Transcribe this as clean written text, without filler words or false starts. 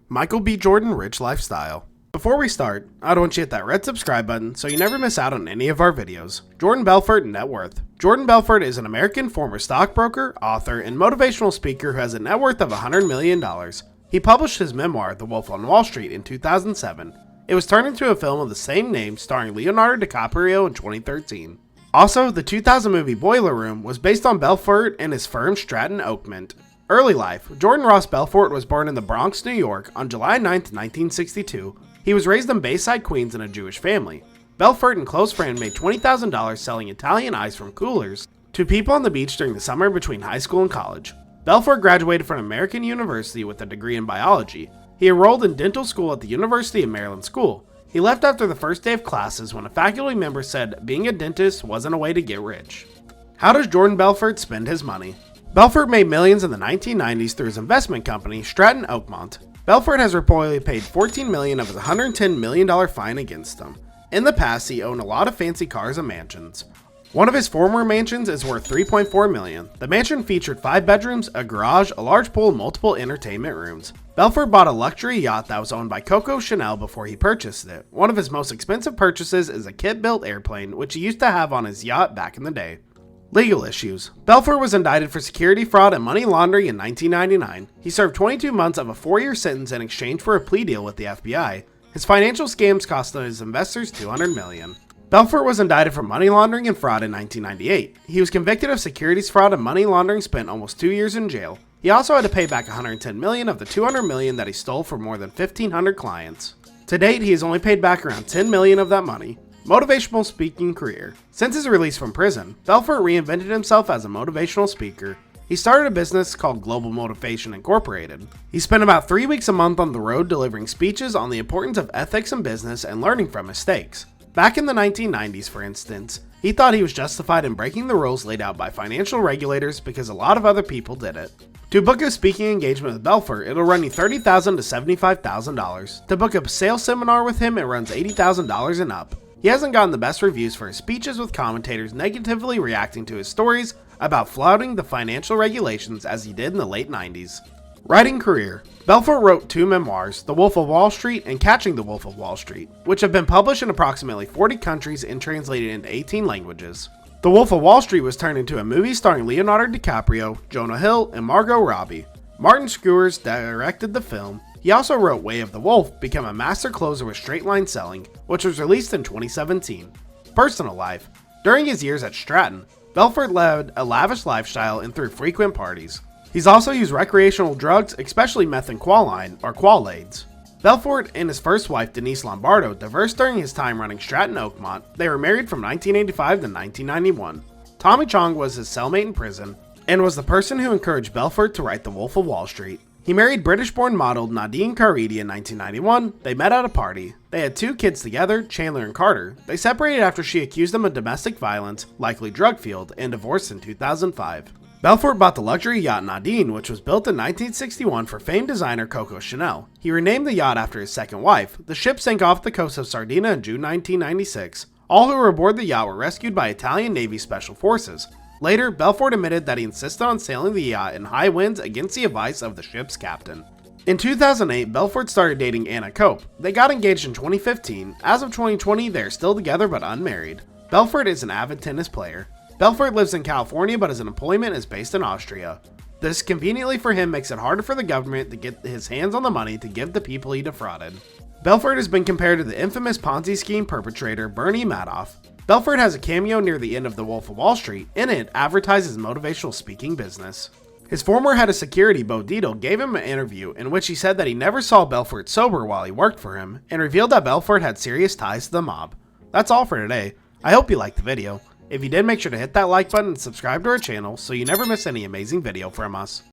Michael B. Jordan Rich Lifestyle. Before we start, I'd want you to hit that red subscribe button so you never miss out on any of our videos. Jordan Belfort net worth. Jordan Belfort is an American former stockbroker, author, and motivational speaker who has a net worth of $100 million. He published his memoir, The Wolf on Wall Street, in 2007. It was turned into a film of the same name starring Leonardo DiCaprio in 2013. Also, the 2000 movie Boiler Room was based on Belfort and his firm Stratton Oakmont. Early life. Jordan Ross Belfort was born in the Bronx, New York on July 9, 1962. He was raised in Bayside, Queens in a Jewish family. Belfort and close friend made $20,000 selling Italian ice from coolers to people on the beach during the summer between high school and college. Belfort graduated from American University with a degree in biology. He enrolled in dental school at the University of Maryland School. He left after the first day of classes when a faculty member said being a dentist wasn't a way to get rich. How does Jordan Belfort spend his money? Belfort made millions in the 1990s through his investment company, Stratton Oakmont. Belfort has reportedly paid $14 million of his $110 million fine against him. In the past, he owned a lot of fancy cars and mansions. One of his former mansions is worth $3.4 million. The mansion featured 5 bedrooms, a garage, a large pool, and multiple entertainment rooms. Belfort bought a luxury yacht that was owned by Coco Chanel before he purchased it. One of his most expensive purchases is a kit-built airplane, which he used to have on his yacht back in the day. Legal issues. Belfort was indicted for security fraud and money laundering in 1999. He served 22 months of a 4-year sentence in exchange for a plea deal with the FBI. His financial scams cost his investors $200 million. Belfort was indicted for money laundering and fraud in 1998. He was convicted of securities fraud and money laundering, spent almost 2 years in jail. He also had to pay back $110 million of the $200 million that he stole from more than 1,500 clients. To date, he has only paid back around $10 million of that money. Motivational speaking career. Since his release from prison, Belfort reinvented himself as a motivational speaker. He started a business called Global Motivation Incorporated. He spent about 3 weeks a month on the road delivering speeches on the importance of ethics in business and learning from mistakes. Back in the 1990s, for instance, he thought he was justified in breaking the rules laid out by financial regulators because a lot of other people did it. To book a speaking engagement with Belfort, it'll run you $30,000 to $75,000. To book a sales seminar with him, it runs $80,000 and up. He hasn't gotten the best reviews for his speeches, with commentators negatively reacting to his stories about flouting the financial regulations as he did in the late 90s. Writing career. Belfort wrote 2 memoirs, The Wolf of Wall Street and Catching the Wolf of Wall Street, which have been published in approximately 40 countries and translated into 18 languages. The Wolf of Wall Street was turned into a movie starring Leonardo DiCaprio, Jonah Hill, and Margot Robbie. Martin Skewers directed the film. He also wrote Way of the Wolf, become a master closer with straight line selling, which was released in 2017. Personal life. During his years at Stratton, Belfort led a lavish lifestyle and threw frequent parties. He's also used recreational drugs, especially methamphetamine or quaalades. Belfort and his first wife, Denise Lombardo, divorced during his time running Stratton Oakmont. They were married from 1985 to 1991. Tommy Chong was his cellmate in prison and was the person who encouraged Belfort to write The Wolf of Wall Street. He married British-born model Nadine Caridi in 1991. They met at a party. They had 2 kids together, Chandler and Carter. They separated after she accused him of domestic violence, likely drug-fueled, and divorced in 2005. Belfort bought the luxury yacht Nadine, which was built in 1961 for famed designer Coco Chanel. He renamed the yacht after his second wife. The ship sank off the coast of Sardinia in June 1996. All who were aboard the yacht were rescued by Italian Navy Special Forces. Later, Belfort admitted that he insisted on sailing the yacht in high winds against the advice of the ship's captain. In 2008, Belfort started dating Anna Cope. They got engaged in 2015. As of 2020, they are still together but unmarried. Belfort is an avid tennis player. Belfort lives in California, but his employment is based in Austria. This conveniently for him makes it harder for the government to get his hands on the money to give the people he defrauded. Belfort has been compared to the infamous Ponzi scheme perpetrator Bernie Madoff. Belfort has a cameo near the end of The Wolf of Wall Street. In it, advertises motivational speaking business. His former head of security, Bo Dietl, gave him an interview in which he said that he never saw Belfort sober while he worked for him, and revealed that Belfort had serious ties to the mob. That's all for today. I hope you liked the video. If you did, make sure to hit that like button and subscribe to our channel so you never miss any amazing video from us.